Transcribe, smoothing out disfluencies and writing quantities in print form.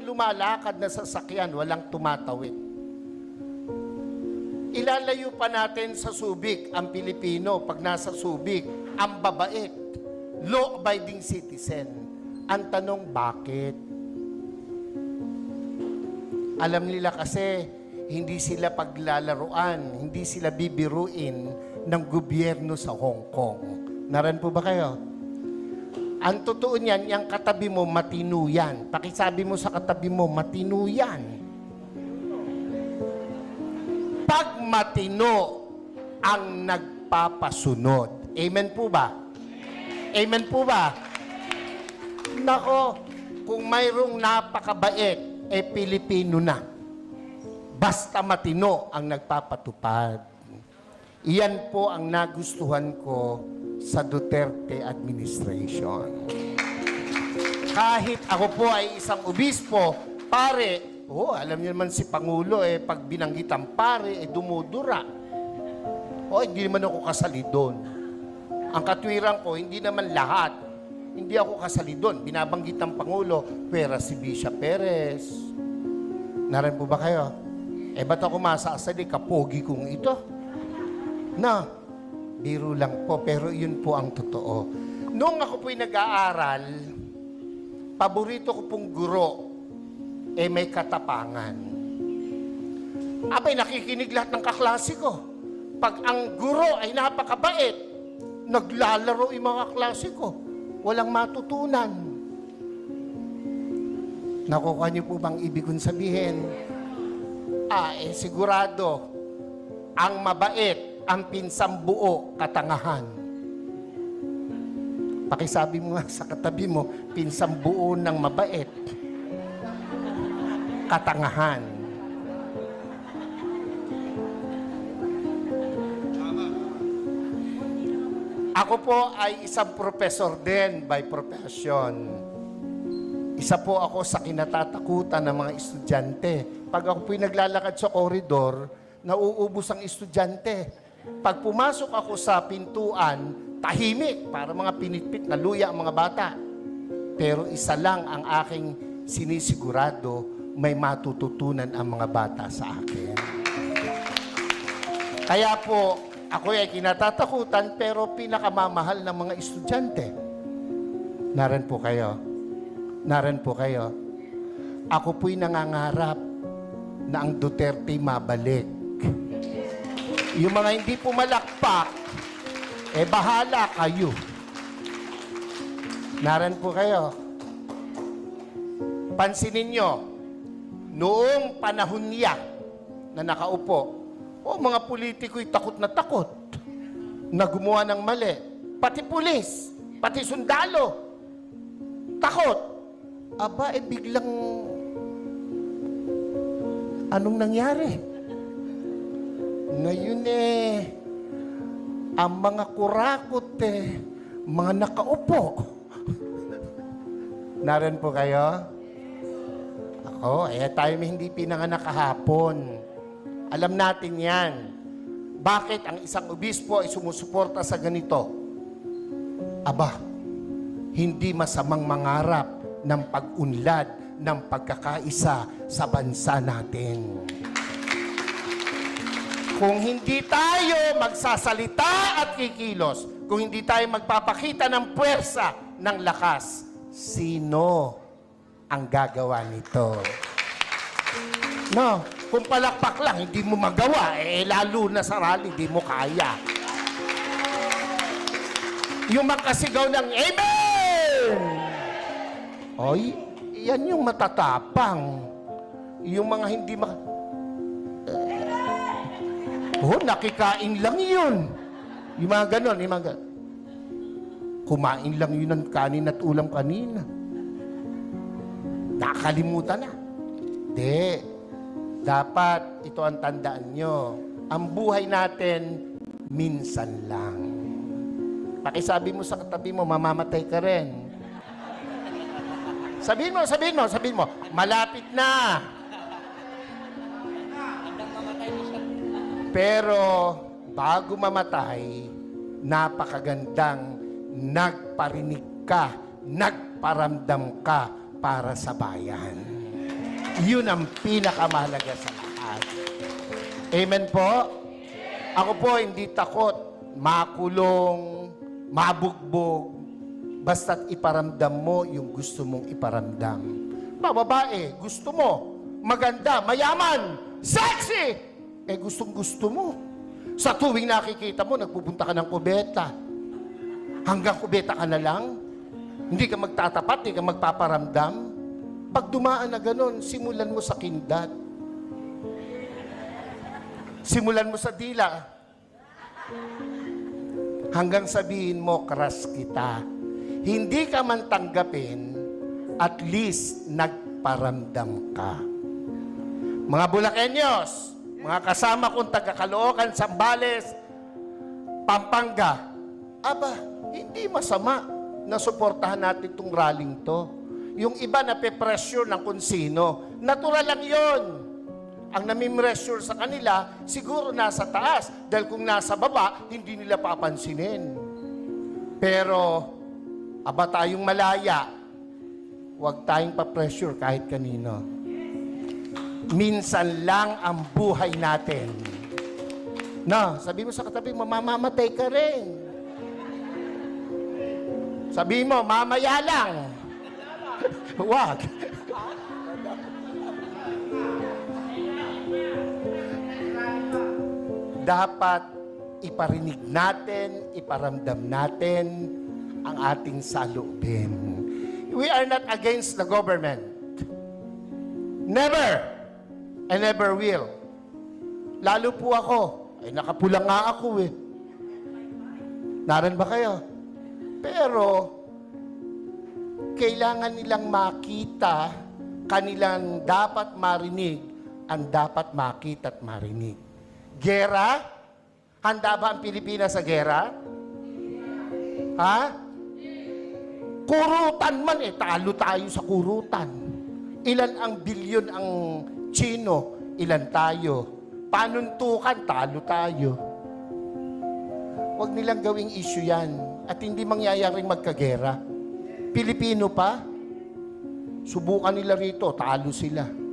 lumalakad na sasakyan, walang tumatawid. Ilalayo pa natin sa Subic ang Pilipino pag nasa Subic, ang babait, law-abiding citizen. Ang tanong, bakit? Alam nila kasi, hindi sila paglalaruan, hindi sila bibiruin ng gobyerno sa Hong Kong. Naran po ba kayo? Ang totoo niyan, yung katabi mo, matino yan. Pakisabi mo sa katabi mo, matino yan. Pag matino ang nagpapasunod. Amen po ba? Amen po ba? Nako, kung mayroong napakabait, Pilipino na. Basta matino ang nagpapatupad. Iyan po ang nagustuhan ko sa Duterte administration. Kahit ako po ay isang obispo, pare, alam niyo naman si Pangulo, pag binanggit ang pare, dumudura. Hindi naman ako kasali doon. Ang katwiran ko, hindi naman lahat. Hindi ako kasali doon. Binabanggit ng Pangulo, pera si Bishop Perez. Naran po ba kayo? Ba't ako masasali? Kapogi kong ito. Na, biro lang po, pero yun po ang totoo. Noong ako po'y nag-aaral, paborito ko pong guro, may katapangan. Abay, nakikinig lahat ng kaklase ko. Pag ang guro ay napakabait, naglalaro yung mga klase ko. Walang matutunan. Nakuha niyo po bang ibig kong sabihin? Sigurado, ang mabait, ang pinsang buo, katangahan. Pakisabi mo nga sa katabi mo, pinsang buo ng mabait, katangahan. Ako po ay isang professor din by profession. Isa po ako sa kinatatakutan ng mga estudyante. Pag ako po'y naglalakad sa koridor, nauubos ang estudyante. Pag pumasok ako sa pintuan, tahimik para mga pinitpit na luya ang mga bata. Pero isa lang ang aking sinisigurado, may matututunan ang mga bata sa akin. Kaya po, ako ay kinatatakutan pero pinakamamahal ng mga estudyante. Naran po kayo. Naran po kayo. Ako po'y nangangarap na ang Duterte mabalik. Yung mga hindi pumalakpak, bahala kayo. Naran po kayo. Pansinin nyo, noong panahon niya na nakaupo, mga politiko'y takot na gumawa ng mali. Pati pulis, pati sundalo, takot. Aba, biglang, anong nangyari? Ngayon ang mga kurakot mga nakaupo. Naran po kayo? Ako, tayo hindi pinanganak kahapon. Alam natin yan. Bakit ang isang obispo ay sumusuporta sa ganito? Aba, hindi masamang mangarap ng pag-unlad ng pagkakaisa sa bansa natin. Kung hindi tayo magsasalita at kikilos, kung hindi tayo magpapakita ng puwersa, ng lakas, sino ang gagawa nito? No, kung palakpak lang, hindi mo magawa, lalo na sa rally, hindi mo kaya. Yung makasigaw ng Amen! Oy, yan yung matatapang. Yung mga hindi nakikain lang yun. Yung mga ganon, kumain lang yun ng kanin at ulam kanina. Nakalimutan na. Hindi. Dapat, ito ang tandaan nyo. Ang buhay natin, minsan lang. Pakisabi mo sa katabi mo, mamamatay ka rin. Sabihin mo, malapit na. Pero, bago mamatay, napakagandang nagparinig ka, nagparamdam ka para sa bayan. Yun ang pinakamahalaga sa lahat. Amen po? Ako po hindi takot makulong, mabugbog, basta't iparamdam mo yung gusto mong iparamdam. Babae, gusto mo, maganda, mayaman, sexy, gustong-gusto mo. Sa tuwing nakikita mo, nagpupunta ka ng kubeta. Hanggang kubeta ka na lang. Hindi ka magtatapat, hindi ka magpaparamdam. Pag dumaan na ganun, simulan mo sa kindat. Simulan mo sa dila. Hanggang sabihin mo, crush kita. Hindi ka man tanggapin, at least nagparamdam ka. Mga Bulakenyos, mga kasama kong taga-Caloocan, Zambales, Pampanga, hindi masama na suportahan natin itong rallying to. Yung iba na pe-pressure ng kung sino, natural lang yon. Ang nami-pressure sa kanila, siguro nasa taas. Dahil kung nasa baba, hindi nila papansinin. Pero, tayong malaya, huwag tayong pa-pressure kahit kanino. Minsan lang ang buhay natin. No, sabi mo sa katabi, mamamatay ka rin. Sabi mo, mamaya lang. Wag. Dapat iparinig natin, iparamdam natin ang ating saloobin. We are not against the government. Never. I never will. Lalo po ako. Nakapula nga ako eh. Naran ba kayo? Pero, kailangan nilang makita, kanilang dapat marinig, ang dapat makita at marinig. Gera? Handa ba ang Pilipinas sa gera? Ha? Kurutan man talo tayo sa kurutan. Ilan ang bilyon ang Chino, ilan tayo. Panuntukan, talo tayo. Huwag nilang gawing issue yan at hindi mangyayaring magkagera. Pilipino pa, subukan nila rito, talo sila.